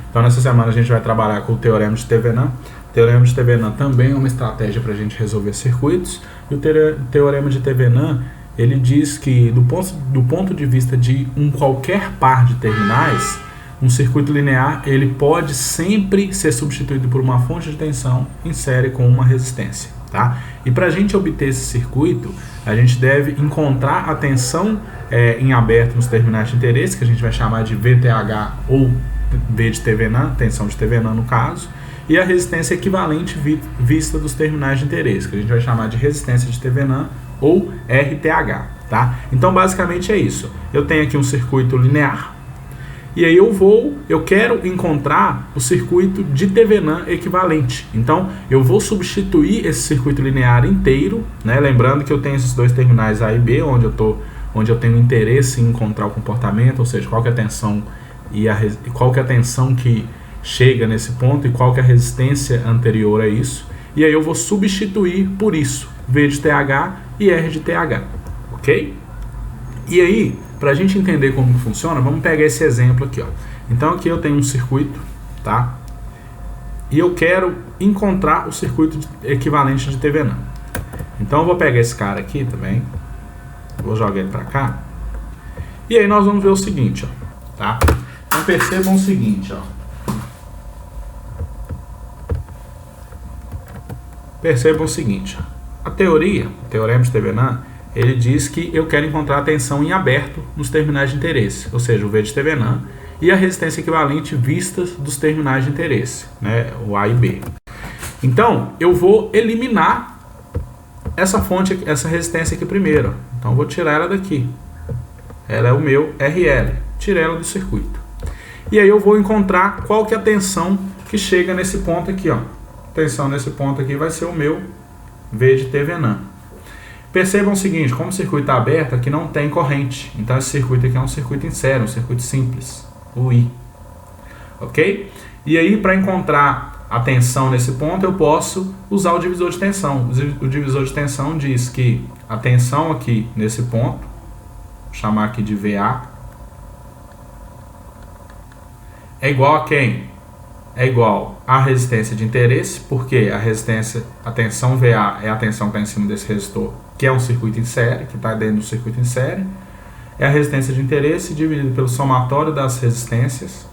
Então nessa semana a gente vai trabalhar com o Teorema de Thevenin. O Teorema de Thevenin também é uma estratégia para a gente resolver circuitos. E o Teorema de Thevenin, ele diz que do ponto de vista de qualquer par de terminais, um circuito linear ele pode sempre ser substituído por uma fonte de tensão em série com uma resistência. Tá? E para a gente obter esse circuito, a gente deve encontrar a tensão em aberto nos terminais de interesse, que a gente vai chamar de VTH ou V de Thevenin, tensão de Thevenin no caso, e a resistência equivalente vista dos terminais de interesse, que a gente vai chamar de resistência de Thevenin ou RTH. Tá? Então basicamente é isso. Eu tenho aqui um circuito linear, e aí eu quero encontrar o circuito de Thevenin equivalente. Então, eu vou substituir esse circuito linear inteiro, né? Lembrando que eu tenho esses dois terminais A e B, onde eu tenho interesse em encontrar o comportamento, ou seja, qual que é a tensão qual que é a tensão que chega nesse ponto e qual que é a resistência anterior a isso. E aí eu vou substituir por isso, V de TH e R de TH, ok? E aí, para a gente entender como que funciona, vamos pegar esse exemplo aqui, ó. Então aqui eu tenho um circuito, tá? E eu quero encontrar o circuito equivalente de Thevenin. Então eu vou pegar esse cara aqui também, vou jogar ele para cá. E aí nós vamos ver o seguinte, ó, tá? Então percebam o seguinte, ó. Percebam o seguinte, ó. O Teorema de Thevenin, ele diz que eu quero encontrar a tensão em aberto nos terminais de interesse, ou seja, o V de Thevenin, e a resistência equivalente vistas dos terminais de interesse, né, o A e B. Então, eu vou eliminar essa resistência aqui primeiro. Então, eu vou tirar ela daqui. Ela é o meu RL. Tirei ela do circuito. E aí eu vou encontrar qual que é a tensão que chega nesse ponto aqui, ó. A tensão nesse ponto aqui vai ser o meu V de Thevenin. Percebam o seguinte, como o circuito está aberto, aqui não tem corrente. Então esse circuito aqui é um circuito em série, um circuito simples, o I. Ok? E aí, para encontrar a tensão nesse ponto, eu posso usar o divisor de tensão. O divisor de tensão diz que a tensão aqui nesse ponto, vou chamar aqui de VA, é igual a quem? É igual à resistência de interesse, porque a tensão VA é a tensão que está em cima desse resistor, que é um circuito em série, que está dentro do circuito em série, é a resistência de interesse dividido pelo somatório das resistências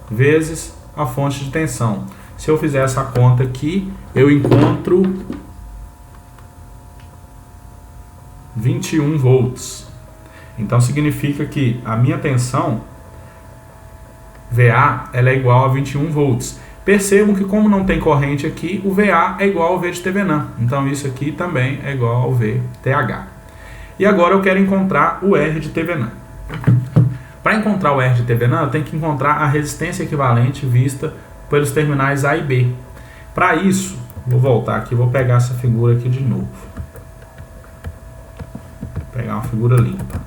vezes a fonte de tensão. Se eu fizer essa conta aqui, eu encontro 21 volts. Então significa que a minha tensão VA ela é igual a 21 volts. Percebam que como não tem corrente aqui, o VA é igual ao V de Thevenin. Então isso aqui também é igual ao VTH. E agora eu quero encontrar o R de Thevenin. Para encontrar o R de Thevenin, eu tenho que encontrar a resistência equivalente vista pelos terminais A e B. Para isso, vou voltar aqui, vou pegar essa figura aqui de novo. Vou pegar uma figura limpa.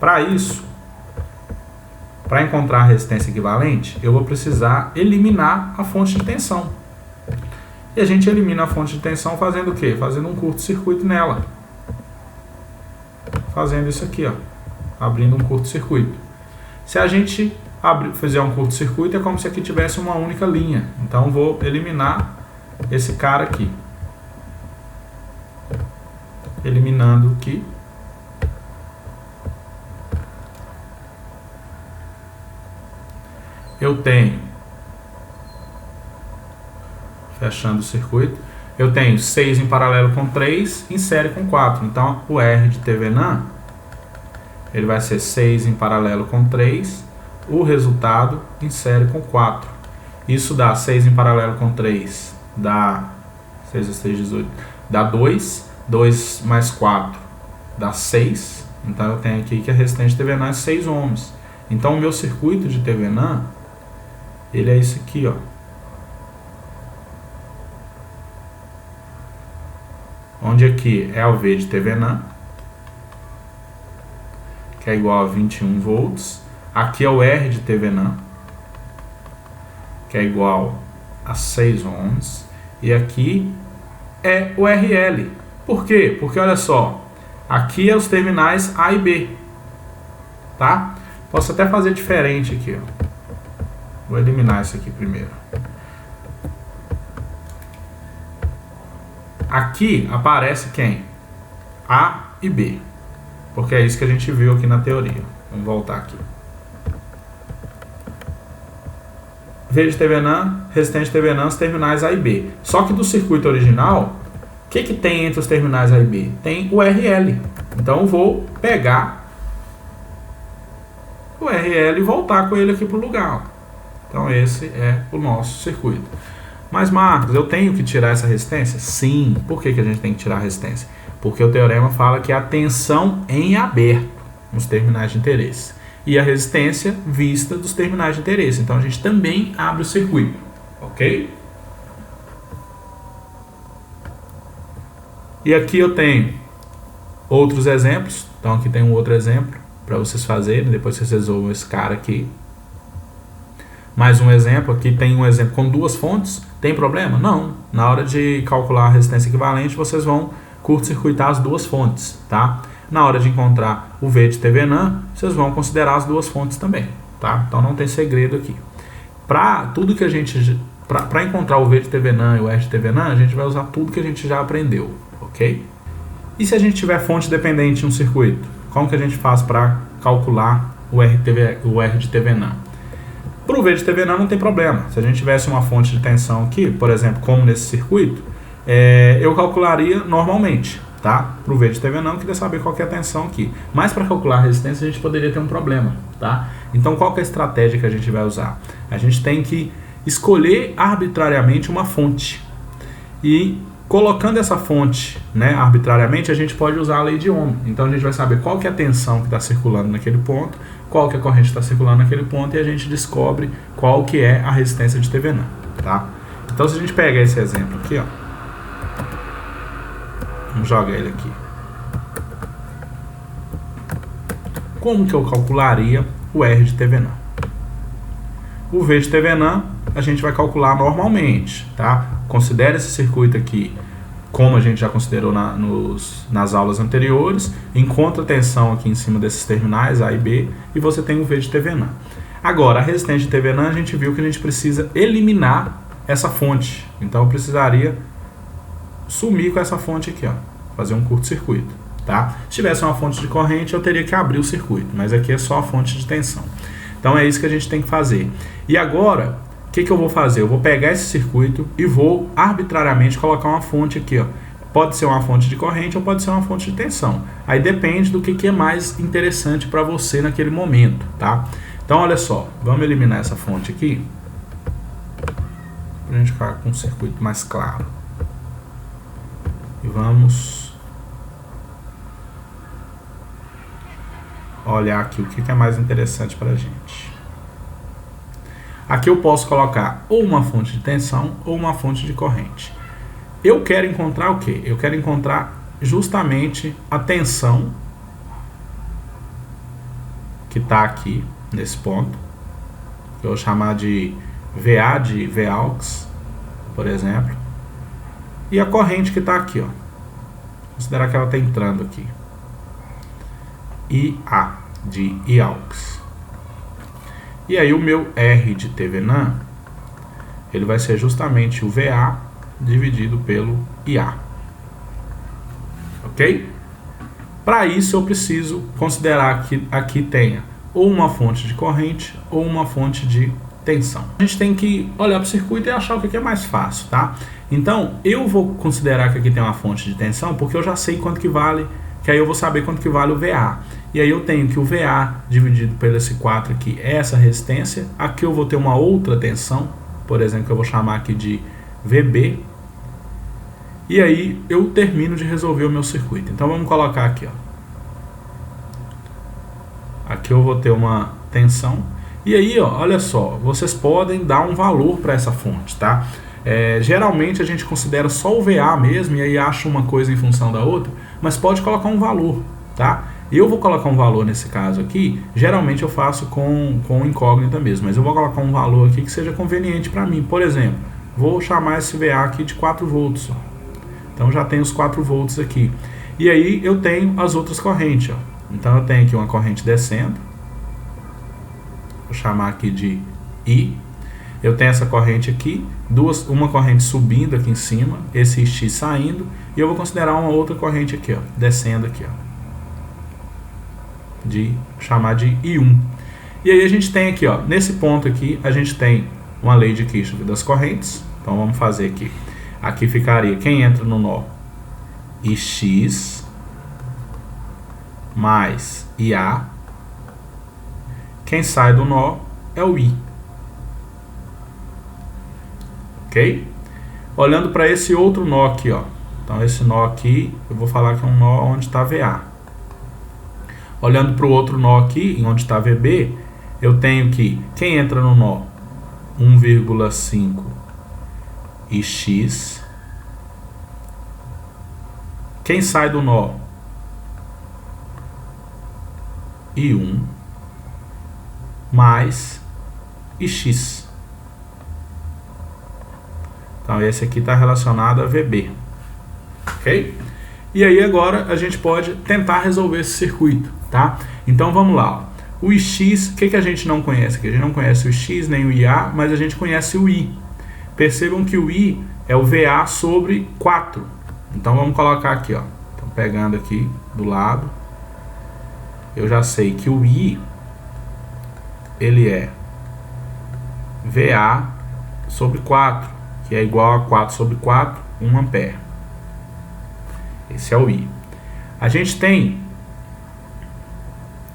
Para isso, para encontrar a resistência equivalente, eu vou precisar eliminar a fonte de tensão. E a gente elimina a fonte de tensão fazendo o quê? Fazendo um curto-circuito nela. Fazendo isso aqui, ó. Abrindo um curto-circuito. Se a gente fizer um curto-circuito, é como se aqui tivesse uma única linha. Então, vou eliminar esse cara aqui. Eliminando aqui. Eu tenho, fechando o circuito, eu tenho 6 em paralelo com 3, em série com 4. Então, o R de Thevenin, ele vai ser 6 em paralelo com 3, o resultado em série com 4. Isso dá 6 em paralelo com 3, dá 6 vezes 3, 18, dá 2, 2 mais 4 dá 6. Então, eu tenho aqui que a resistência de Thevenin é 6 ohms. Então, o meu circuito de Thevenin, ele é esse aqui, ó. Onde aqui é o V de Thevenin, que é igual a 21 volts. Aqui é o R de Thevenin, que é igual a 6 ohms. E aqui é o RL. Por quê? Porque olha só, aqui é os terminais A e B, tá? Posso até fazer diferente aqui, ó. Vou eliminar isso aqui primeiro. Aqui aparece quem? A e B. Porque é isso que a gente viu aqui na teoria. Vamos voltar aqui. V de Thevenin, resistência de Thevenin, os terminais A e B. Só que do circuito original, o que tem entre os terminais A e B? Tem o RL. Então eu vou pegar o RL e voltar com ele aqui para o lugar. Então esse é o nosso circuito. Mas Marcos, eu tenho que tirar essa resistência? Sim. Por que a gente tem que tirar a resistência? Porque o teorema fala que a tensão em aberto nos terminais de interesse e a resistência vista dos terminais de interesse. Então a gente também abre o circuito, ok? E aqui eu tenho outros exemplos. Então aqui tem um outro exemplo para vocês fazerem, depois vocês resolvam esse cara aqui. Mais um exemplo, aqui tem um exemplo com duas fontes. Tem problema? Não. Na hora de calcular a resistência equivalente, vocês vão curto-circuitar as duas fontes, tá? Na hora de encontrar o V de Thevenin, vocês vão considerar as duas fontes também, tá? Então não tem segredo aqui. Para tudo que a gente, para encontrar o V de Thevenin e o R de Thevenin, a gente vai usar tudo que a gente já aprendeu, ok? E se a gente tiver fonte dependente em um circuito, como que a gente faz para calcular o R de Thevenin? Para o V de Thevenin não tem problema. Se a gente tivesse uma fonte de tensão aqui, por exemplo, como nesse circuito, eu calcularia normalmente, tá? Para o V de Thevenin, eu queria saber qual que é a tensão aqui. Mas para calcular a resistência, a gente poderia ter um problema, tá? Então, qual que é a estratégia que a gente vai usar? A gente tem que escolher arbitrariamente uma fonte. E colocando essa fonte, né, arbitrariamente, a gente pode usar a lei de Ohm. Então, a gente vai saber qual que é a tensão que está circulando naquele ponto, qual que é a corrente que está circulando naquele ponto, e a gente descobre qual que é a resistência de Thevenin, tá? Então, se a gente pegar esse exemplo aqui, ó, vamos jogar ele aqui. Como que eu calcularia o R de Thevenin? O V de Thevenin a gente vai calcular normalmente, tá? Considere esse circuito aqui como a gente já considerou nas aulas anteriores. Encontra a tensão aqui em cima desses terminais A e B e você tem o V de Thevenin. Agora, a resistência de Thevenin, a gente viu que a gente precisa eliminar essa fonte. Então eu precisaria sumir com essa fonte aqui, ó, fazer um curto-circuito, tá? Se tivesse uma fonte de corrente, eu teria que abrir o circuito, mas aqui é só a fonte de tensão. Então é isso que a gente tem que fazer. E agora, o que eu vou fazer? Eu vou pegar esse circuito e vou arbitrariamente colocar uma fonte aqui, ó. Pode ser uma fonte de corrente ou pode ser uma fonte de tensão. Aí depende do que é mais interessante para você naquele momento, tá? Então olha só, vamos eliminar essa fonte aqui para a gente ficar com um circuito mais claro. E vamos olhar aqui o que é mais interessante para a gente. Aqui eu posso colocar ou uma fonte de tensão ou uma fonte de corrente. Eu quero encontrar o quê? Eu quero encontrar justamente a tensão que está aqui nesse ponto. Eu vou chamar de VA de Vaux, por exemplo. E a corrente que está aqui, ó. Considerar que ela está entrando aqui. IA de Iaux. E aí o meu R de Thevenin, ele vai ser justamente o VA dividido pelo IA. Ok? Para isso eu preciso considerar que aqui tenha ou uma fonte de corrente ou uma fonte de tensão. A gente tem que olhar para o circuito e achar o que é mais fácil, tá? Então eu vou considerar que aqui tem uma fonte de tensão porque eu já sei quanto que vale, que aí eu vou saber quanto que vale o VA. E aí eu tenho que o VA dividido pelo esse 4 aqui é essa resistência. Aqui eu vou ter uma outra tensão, por exemplo, que eu vou chamar aqui de VB. E aí eu termino de resolver o meu circuito. Então vamos colocar aqui, ó. Aqui eu vou ter uma tensão. E aí, ó, olha só, vocês podem dar um valor para essa fonte, tá? Geralmente a gente considera só o VA mesmo e aí acha uma coisa em função da outra, mas pode colocar um valor, tá? Eu vou colocar um valor nesse caso aqui, geralmente eu faço com incógnita mesmo, mas eu vou colocar um valor aqui que seja conveniente para mim. Por exemplo, vou chamar esse VA aqui de 4 volts. Ó. Então já tenho os 4 volts aqui. E aí eu tenho as outras correntes. Ó. Então eu tenho aqui uma corrente descendo. Vou chamar aqui de I. eu tenho essa corrente aqui, uma corrente subindo aqui em cima, esse X saindo, e eu vou considerar uma outra corrente aqui, ó, descendo aqui, ó, chamar de I1. E aí a gente tem aqui, ó, nesse ponto aqui, a gente tem uma lei de Kirchhoff das correntes. Então vamos fazer aqui. Aqui ficaria, quem entra no nó? IX mais IA. Quem sai do nó é o I. Ok? Olhando para esse outro nó aqui, ó. Então esse nó aqui, eu vou falar que é um nó onde está VA. Olhando para o outro nó aqui, onde está VB, eu tenho que, quem entra no nó? 1,5 IX. Quem sai do nó? I1 mais IX. Então esse aqui está relacionado a VB. Ok? E aí agora a gente pode tentar resolver esse circuito, tá? Então vamos lá. Ó. O IX, o que a gente não conhece aqui? A gente não conhece o X nem o IA, mas a gente conhece o I. Percebam que o I é o VA sobre 4. Então vamos colocar aqui, ó. Então pegando aqui do lado, eu já sei que o I ele é VA sobre 4, que é igual a 4 sobre 4, 1 ampere. Esse é o I. A gente tem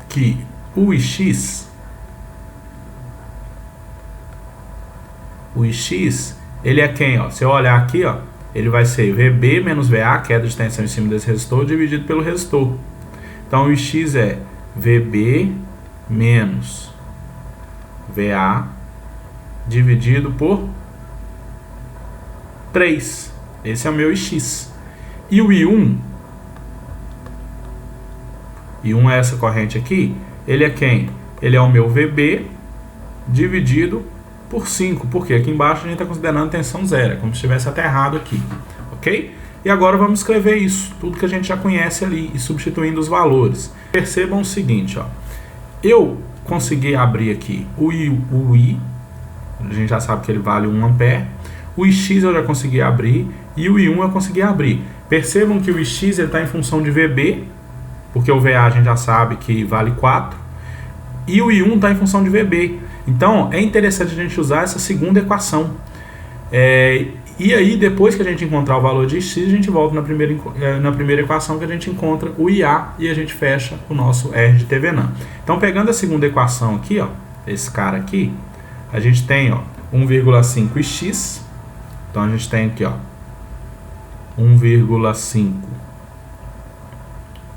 que o IX, ele é quem? Ó? Se eu olhar aqui, ó, ele vai ser VB menos VA, queda de tensão em cima desse resistor, dividido pelo resistor. Então o IX é VB menos VA dividido por 3. Esse é o meu IX. E o I1 é essa corrente aqui, ele é quem? Ele é o meu VB dividido por 5, porque aqui embaixo a gente está considerando tensão zero, é como se estivesse aterrado aqui, ok? E agora vamos escrever isso, tudo que a gente já conhece ali, e substituindo os valores. Percebam o seguinte, ó, eu consegui abrir aqui o I, a gente já sabe que ele vale 1 ampere, o IX eu já consegui abrir, e o I1 eu consegui abrir. Percebam que o IX está em função de VB, porque o VA a gente já sabe que vale 4, e o I1 está em função de VB. Então é interessante a gente usar essa segunda equação. E aí depois que a gente encontrar o valor de X, a gente volta na primeira equação que a gente encontra o IA e a gente fecha o nosso R de Thevenin. Então pegando a segunda equação aqui, ó, esse cara aqui, a gente tem, ó, 1,5 X. Então a gente tem aqui, ó, 1,5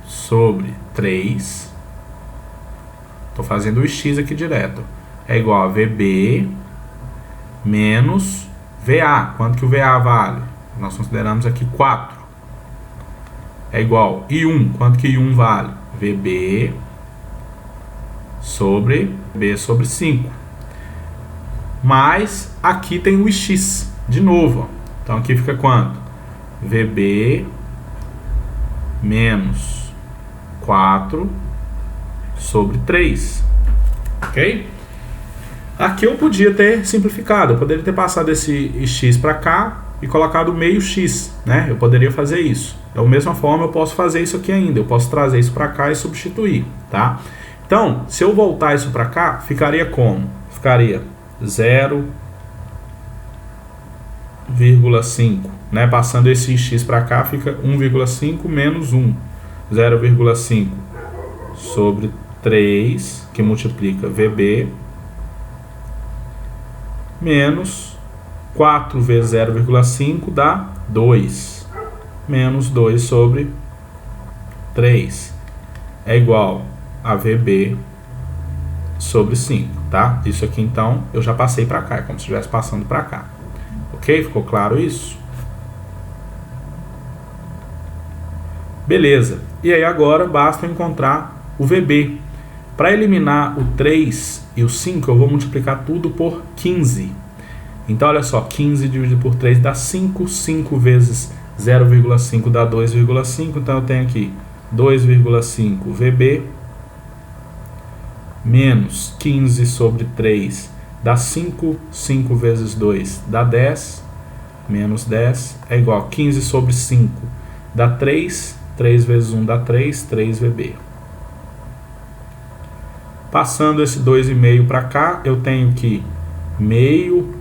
sobre 3. Estou fazendo o X aqui direto. É igual a VB menos VA. Quanto que o VA vale? Nós consideramos aqui 4. É igual I1. Quanto que I1 vale? VB sobre 5. Mas aqui tem o X de novo. Ó. Então aqui fica quanto? VB menos 4 sobre 3. Ok? Aqui eu podia ter simplificado. Eu poderia ter passado esse X para cá e colocado meio X, né? Eu poderia fazer isso. Da mesma forma eu posso fazer isso aqui ainda. Eu posso trazer isso para cá e substituir, tá? Então, se eu voltar isso para cá, ficaria como? Ficaria 0,5, né? Passando esse X para cá, fica 1,5 menos 1. 0,5 sobre 3, que multiplica VB, menos 4 vezes 0,5 dá 2. Menos 2 sobre 3. É igual a VB sobre 5, tá? Isso aqui, então, eu já passei para cá. É como se estivesse passando para cá. Ok? Ficou claro isso? Beleza. E aí agora basta encontrar o VB. Para eliminar o 3 e o 5, eu vou multiplicar tudo por 15. Então, olha só, 15 dividido por 3 dá 5. 5 vezes 0,5 dá 2,5. Então, eu tenho aqui 2,5 VB menos 15 sobre 3 dá 5, 5 vezes 2 dá 10, menos 10 é igual a 15 sobre 5, dá 3, 3 vezes 1 dá 3, 3 VB. Passando esse 2,5 para cá, eu tenho que meio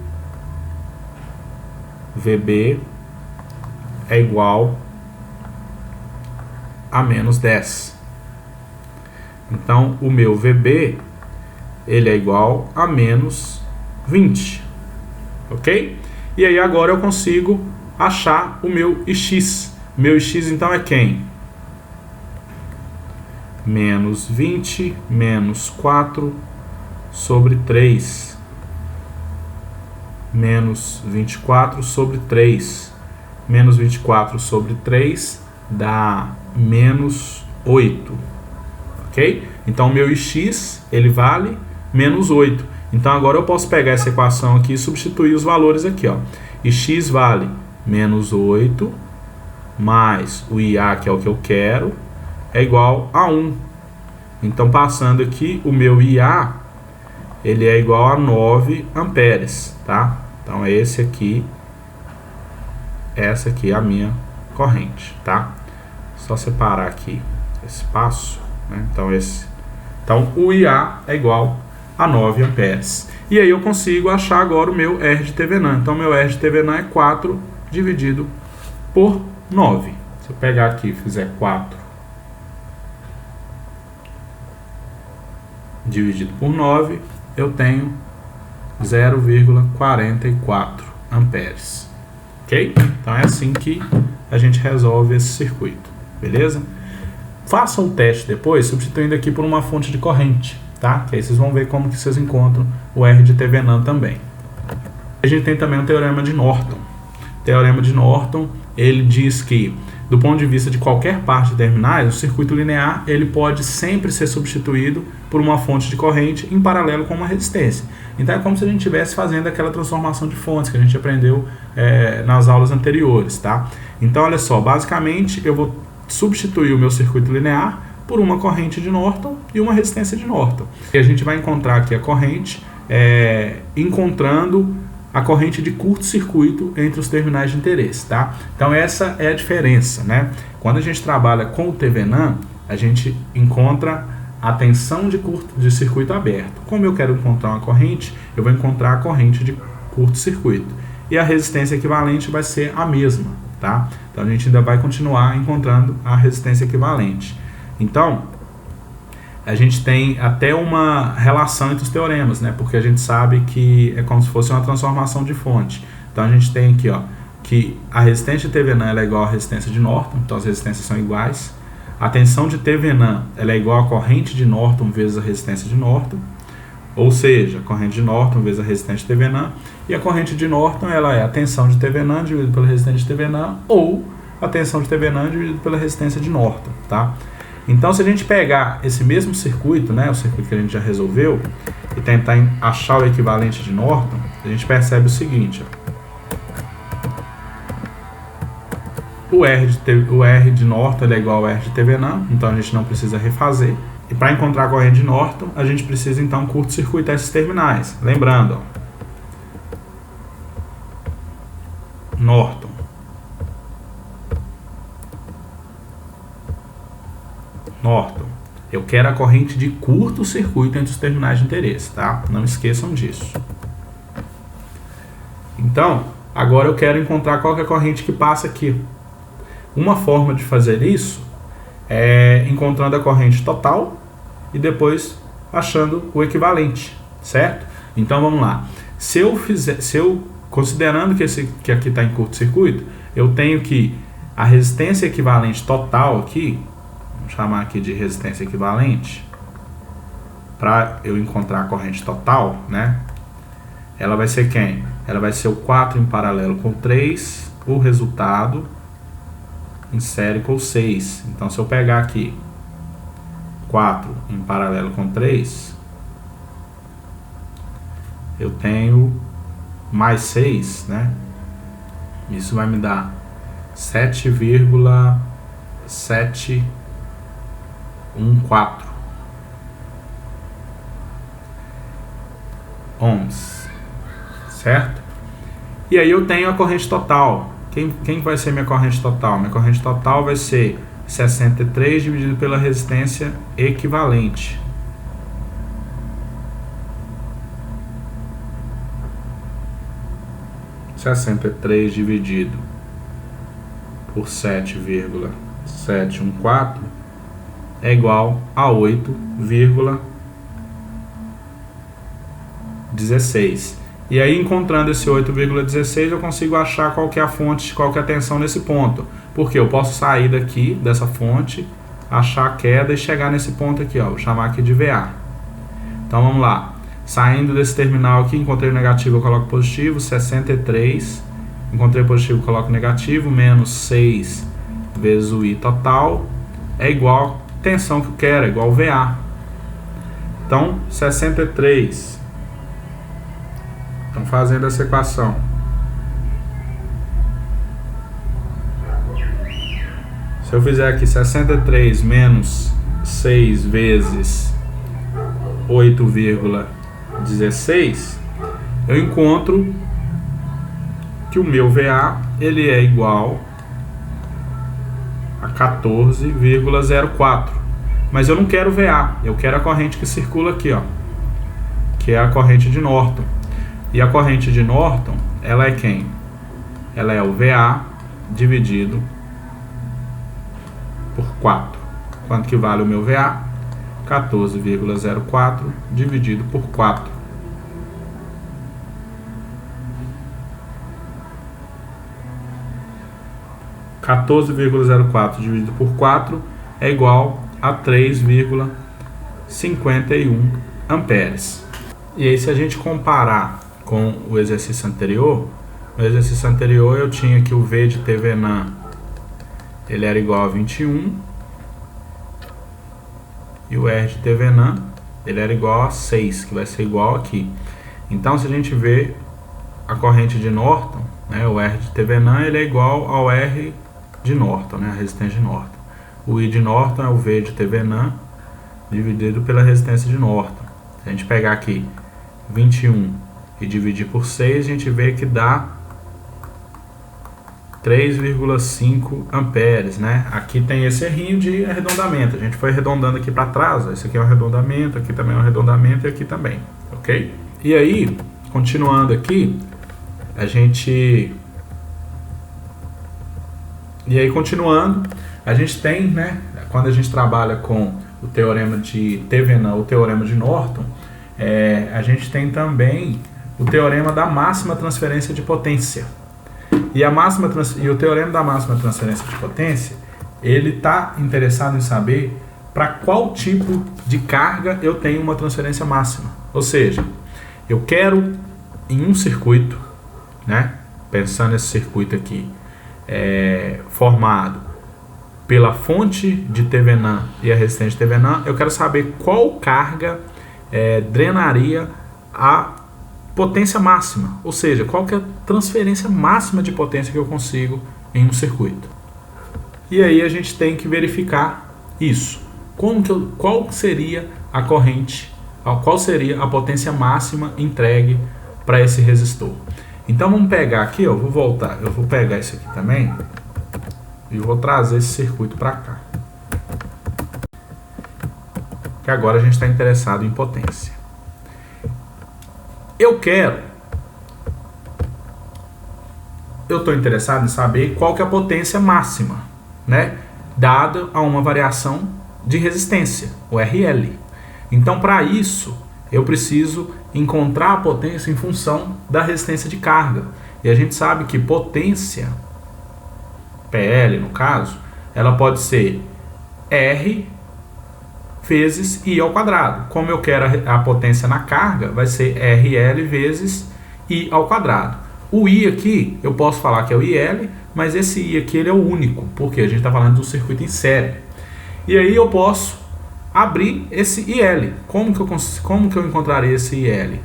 VB é igual a menos 10. Então, o meu VB, ele é igual a menos 20. Ok? E aí agora eu consigo achar o meu Ix. Meu Ix, então, é quem? Menos 20 menos 4 sobre 3. Menos 24 sobre 3. Menos 24 sobre 3 dá menos 8. Ok? Então, o meu Ix, ele vale menos 8. Então, agora eu posso pegar essa equação aqui e substituir os valores aqui, ó. Ix vale menos 8, mais o IA, que é o que eu quero, é igual a 1. Então, passando aqui, o meu IA, ele é igual a 9 amperes, tá? Então, é esse aqui, essa aqui é a minha corrente, tá? Só separar aqui esse espaço, né? Então, o IA é igual a 9 amperes. E aí eu consigo achar agora o meu R de Thevenin. Então, meu R de Thevenin é 4 dividido por 9. Se eu pegar aqui e fizer 4 dividido por 9, eu tenho 0,44 amperes. Ok? Então, é assim que a gente resolve esse circuito. Beleza? Faça o teste depois, substituindo aqui por uma fonte de corrente, tá? Que aí vocês vão ver como que vocês encontram o R de Thevenin também. A gente tem também o Teorema de Norton. O Teorema de Norton, ele diz que, do ponto de vista de qualquer parte de terminais, o circuito linear ele pode sempre ser substituído por uma fonte de corrente em paralelo com uma resistência. Então é como se a gente estivesse fazendo aquela transformação de fontes que a gente aprendeu nas aulas anteriores, tá? Então olha só, basicamente eu vou substituir o meu circuito linear por uma corrente de Norton e uma resistência de Norton. E a gente vai encontrar aqui a corrente, encontrando a corrente de curto-circuito entre os terminais de interesse, tá? Então essa é a diferença, né? Quando a gente trabalha com o Thevenin, a gente encontra a tensão de circuito aberto. Como eu quero encontrar uma corrente, eu vou encontrar a corrente de curto-circuito. E a resistência equivalente vai ser a mesma, tá? Então a gente ainda vai continuar encontrando a resistência equivalente. Então, a gente tem até uma relação entre os teoremas, né? Porque a gente sabe que é como se fosse uma transformação de fonte. Então a gente tem aqui, ó, que a resistência de Thevenin ela é igual à resistência de Norton, então as resistências são iguais. A tensão de Thevenin ela é igual à corrente de Norton vezes a resistência de Norton. Ou seja, a corrente de Norton vezes a resistência de Thevenin. E a corrente de Norton ela é a tensão de Thevenin dividido pela resistência de Thevenin, ou a tensão de Thevenin dividido pela resistência de Norton, tá? Então, se a gente pegar esse mesmo circuito, né, o circuito que a gente já resolveu, e tentar achar o equivalente de Norton, a gente percebe o seguinte, ó. O R de Norton ele é igual ao R de Thevenin, então a gente não precisa refazer. E para encontrar a corrente de Norton, a gente precisa então curto-circuitar esses terminais. Lembrando, ó, Norton. Eu quero a corrente de curto-circuito entre os terminais de interesse, tá? Não esqueçam disso. Então, agora eu quero encontrar qual que é a corrente que passa aqui. Uma forma de fazer isso é encontrando a corrente total e depois achando o equivalente, certo? Então vamos lá. Considerando que aqui está em curto-circuito, eu tenho que a resistência equivalente total aqui, vamos chamar aqui de resistência equivalente, para eu encontrar a corrente total, né? Ela vai ser quem? Ela vai ser o 4 em paralelo com 3, o resultado em série com 6. Então, se eu pegar aqui 4 em paralelo com 3, eu tenho mais 6, né? Isso vai me dar 7,714. ohms, certo? E aí eu tenho a corrente total. Quem vai ser minha corrente total? Minha corrente total vai ser 63 dividido pela resistência equivalente. Sessenta e três dividido por 7,714 é igual a 8,16. E aí, encontrando esse 8,16, eu consigo achar qual que é a fonte, qual que é a tensão nesse ponto. Porque eu posso sair daqui, dessa fonte, achar a queda e chegar nesse ponto aqui, ó. Vou chamar aqui de VA. Então, vamos lá. Saindo desse terminal aqui, encontrei o negativo, eu coloco positivo, 63. Encontrei positivo, eu coloco negativo, menos 6 vezes o I total é igual a tensão que eu quero, é igual ao VA. Então, 63. Então, fazendo essa equação. Se eu fizer aqui 63 menos 6 vezes 8,16, eu encontro que o meu VA ele é igual a 14,04. Mas eu não quero VA, eu quero a corrente que circula aqui, ó, que é a corrente de Norton. E a corrente de Norton, ela é quem? Ela é o VA dividido por 4. Quanto que vale o meu VA? 14,04 dividido por 4. (14,04 dividido por 4 é igual a 3,51 amperes. E aí, se a gente comparar com o exercício anterior, no exercício anterior eu tinha que o V de Thevenin ele era igual a 21 e o R de Thevenin ele era igual a 6, que vai ser igual aqui. Então, se a gente vê a corrente de Norton, né, o R de Thevenin ele é igual ao R de Norton, né, a resistência de Norton. O I de Norton é o V de Thevenin dividido pela resistência de Norton. Se a gente pegar aqui 21 e dividir por 6, a gente vê que dá 3,5 amperes, né? Aqui tem esse errinho de arredondamento. A gente foi arredondando aqui para trás. Ó. Esse aqui é um arredondamento, aqui também é um arredondamento e aqui também, ok? E aí, continuando aqui, a gente tem, né? Quando a gente trabalha com o teorema de Thevenin, o teorema de Norton, a gente tem também o teorema da máxima transferência de potência. E o teorema da máxima transferência de potência, ele está interessado em saber para qual tipo de carga eu tenho uma transferência máxima. Ou seja, eu quero em um circuito, né, pensando nesse circuito aqui, formado pela fonte de Thevenin e a resistência de Thevenin, eu quero saber qual carga drenaria a potência máxima, ou seja, qual que é a transferência máxima de potência que eu consigo em um circuito. E aí a gente tem que verificar isso. Qual seria a corrente, qual seria a potência máxima entregue para esse resistor. Então vamos pegar aqui, eu vou pegar isso aqui também e vou trazer esse circuito para cá. Que agora a gente está interessado em potência. Eu estou interessado em saber qual que é a potência máxima, né, dada a uma variação de resistência, o RL. Então, para isso, eu preciso encontrar a potência em função da resistência de carga. E a gente sabe que potência, PL no caso, ela pode ser R vezes I ao quadrado. Como eu quero a potência na carga, vai ser RL vezes I ao quadrado. O I aqui, eu posso falar que é o IL, mas esse I aqui ele é o único, porque a gente está falando de um circuito em série. E aí eu posso abrir esse IL. Como que eu encontraria esse IL?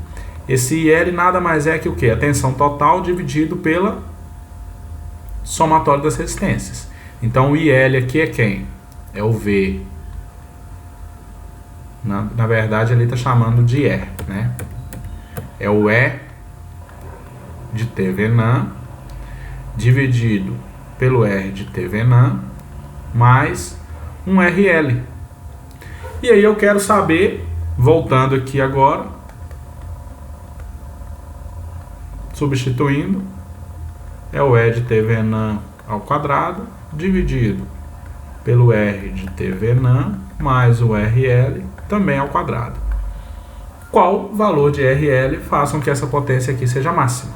Esse IL nada mais é que o quê? A tensão total dividido pela somatória das resistências. Então o IL aqui é quem? É o V. Na verdade ele está chamando de E, né? é o E de T Venan dividido pelo R de T Venan mais um RL. E aí eu quero saber, voltando aqui agora, substituindo, é o E de T Venan ao quadrado dividido pelo R de T Venan mais o RL também ao quadrado. Qual valor de RL faça com que essa potência aqui seja máxima?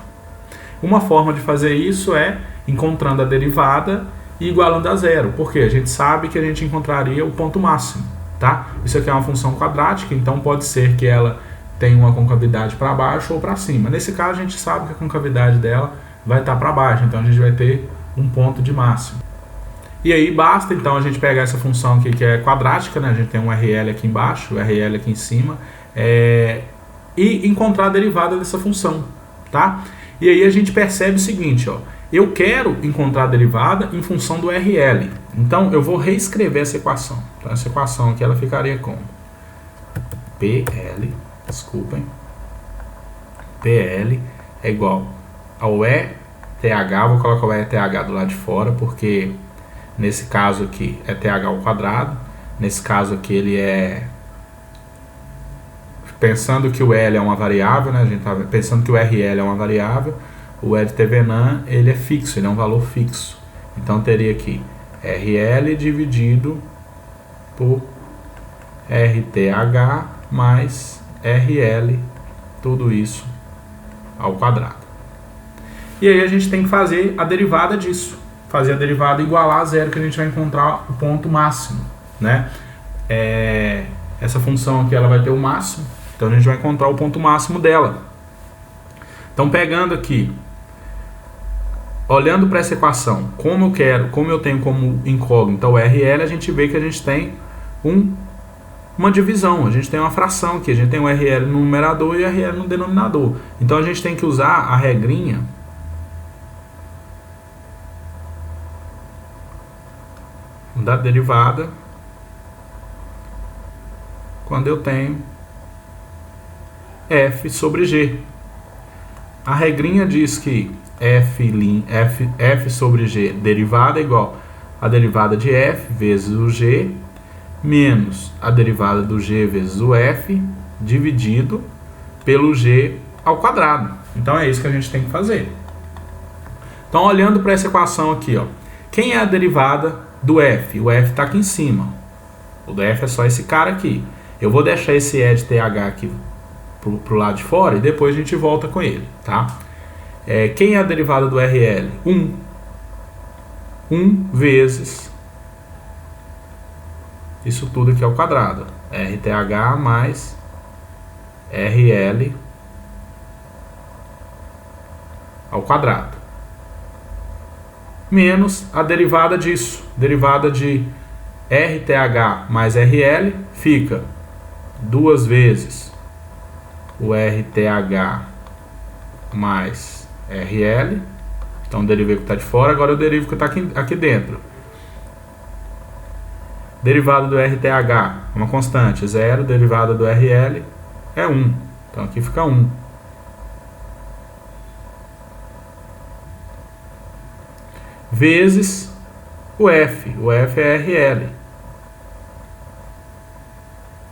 Uma forma de fazer isso é encontrando a derivada e igualando a zero, porque a gente sabe que a gente encontraria o ponto máximo, tá? Isso aqui é uma função quadrática, então pode ser que ela tenha uma concavidade para baixo ou para cima. Nesse caso, a gente sabe que a concavidade dela vai estar para baixo, então a gente vai ter um ponto de máximo. E aí basta então a gente pegar essa função aqui que é quadrática, né? A gente tem um RL aqui embaixo, o RL aqui em cima, e encontrar a derivada dessa função, tá? E aí a gente percebe o seguinte, ó, eu quero encontrar a derivada em função do RL, então eu vou reescrever essa equação. Então essa equação aqui ela ficaria como PL é igual ao ETH, vou colocar o ETH do lado de fora, porque nesse caso aqui é TH ao quadrado, nesse caso aqui ele é, pensando que o L é uma variável, né, a gente tá pensando que o RL é uma variável, o E de T Venan ele é fixo, ele é um valor fixo, então teria aqui RL dividido por RTH mais RL, tudo isso ao quadrado. E aí a gente tem que fazer a derivada disso, fazer a derivada igualar a zero, que a gente vai encontrar o ponto máximo, né? Essa função aqui ela vai ter o máximo, então a gente vai encontrar o ponto máximo dela. Então pegando aqui, olhando para essa equação, como eu tenho como incógnita o RL, a gente vê que a gente tem uma divisão, a gente tem uma fração aqui, a gente tem o RL no numerador e o RL no denominador. Então a gente tem que usar a regrinha da derivada quando eu tenho f sobre g. A regrinha diz que f sobre g derivada é igual a derivada de f vezes o g menos a derivada do g vezes o f dividido pelo g ao quadrado. Então é isso que a gente tem que fazer. Então olhando para essa equação aqui, ó, quem é a derivada do f? O f está aqui em cima. O do f é só esse cara aqui. Eu vou deixar esse E de TH aqui pro lado de fora e depois a gente volta com ele, tá? Quem é a derivada do RL? 1 vezes isso tudo aqui ao quadrado. RTH mais RL ao quadrado. Menos a derivada disso. Derivada de RTH mais RL fica 2 vezes o RTH mais RL. Então eu derivei o que está de fora, agora eu derivo o que está aqui dentro. Derivada do RTH, uma constante, 0. Derivada do RL é 1. Então aqui fica 1. Vezes o f. O f é RL.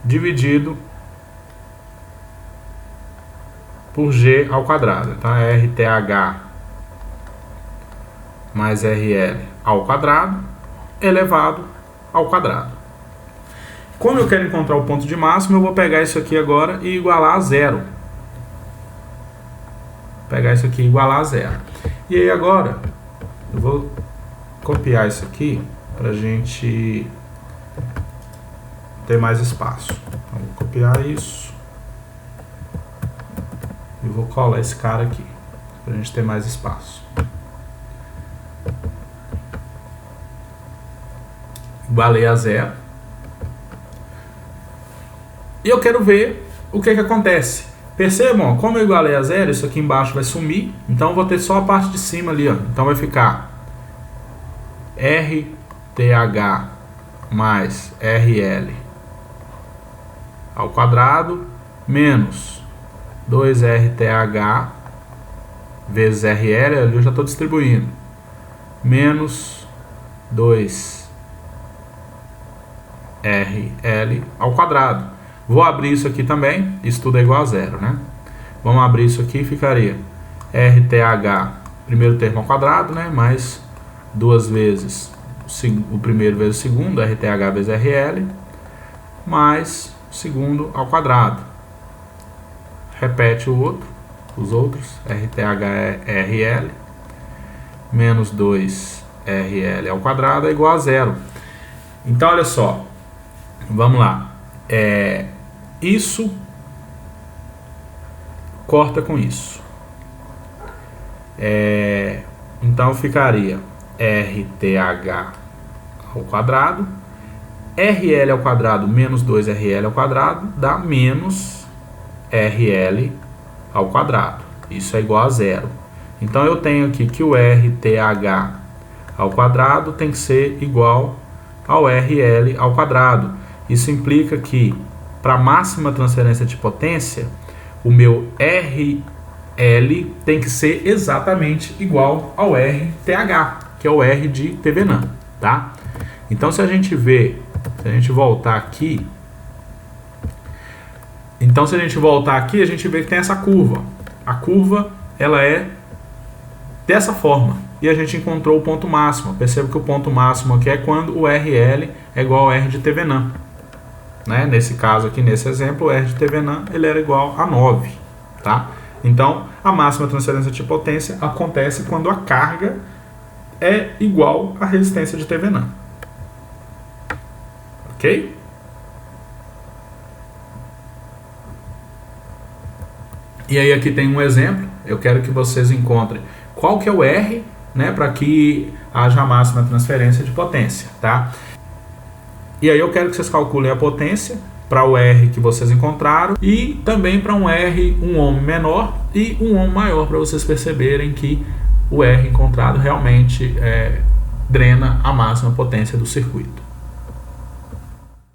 Dividido por g ao quadrado. Então é RTH mais RL ao quadrado elevado ao quadrado. Como eu quero encontrar o ponto de máximo, eu vou pegar isso aqui agora e igualar a zero. Pegar isso aqui e igualar a zero. E aí agora eu vou copiar isso aqui para a gente ter mais espaço. Então, vou copiar isso e vou colar esse cara aqui para a gente ter mais espaço. Igualei a zero. E eu quero ver o que acontece. Percebam, como eu igualei a zero, isso aqui embaixo vai sumir. Então eu vou ter só a parte de cima ali, ó. Então vai ficar RTH mais RL ao quadrado menos 2RTH vezes RL, ali eu já estou distribuindo, menos 2RL ao quadrado. Vou abrir isso aqui também, isso tudo é igual a zero, né? Vamos abrir isso aqui, ficaria RTH, primeiro termo ao quadrado, né? Mais duas vezes o primeiro vezes o segundo, RTH vezes RL, mais o segundo ao quadrado. Repete os outros, RTH RL, menos 2RL ao quadrado é igual a zero. Então, olha só, vamos lá. Isso corta com isso. Então ficaria RTH ao quadrado, RL ao quadrado menos 2RL ao quadrado dá menos RL ao quadrado. Isso é igual a zero. Então eu tenho aqui que o RTH ao quadrado tem que ser igual ao RL ao quadrado. Isso implica que para máxima transferência de potência, o meu RL tem que ser exatamente igual ao RTH, que é o R de Thevenin, tá? Então se a gente voltar aqui, a gente vê que tem essa curva. A curva, ela é dessa forma. E a gente encontrou o ponto máximo. Perceba que o ponto máximo aqui é quando o RL é igual ao R de Thevenin. Né? Nesse caso aqui, nesse exemplo, o R de Thevenin ele era igual a 9. Tá? Então, a máxima transferência de potência acontece quando a carga é igual à resistência de Thevenin. Ok? E aí aqui tem um exemplo. Eu quero que vocês encontrem qual que é o R, né, para que haja a máxima transferência de potência, tá? E aí eu quero que vocês calculem a potência para o R que vocês encontraram e também para um R, um ohm menor e um ohm maior, para vocês perceberem que o R encontrado realmente drena a máxima potência do circuito.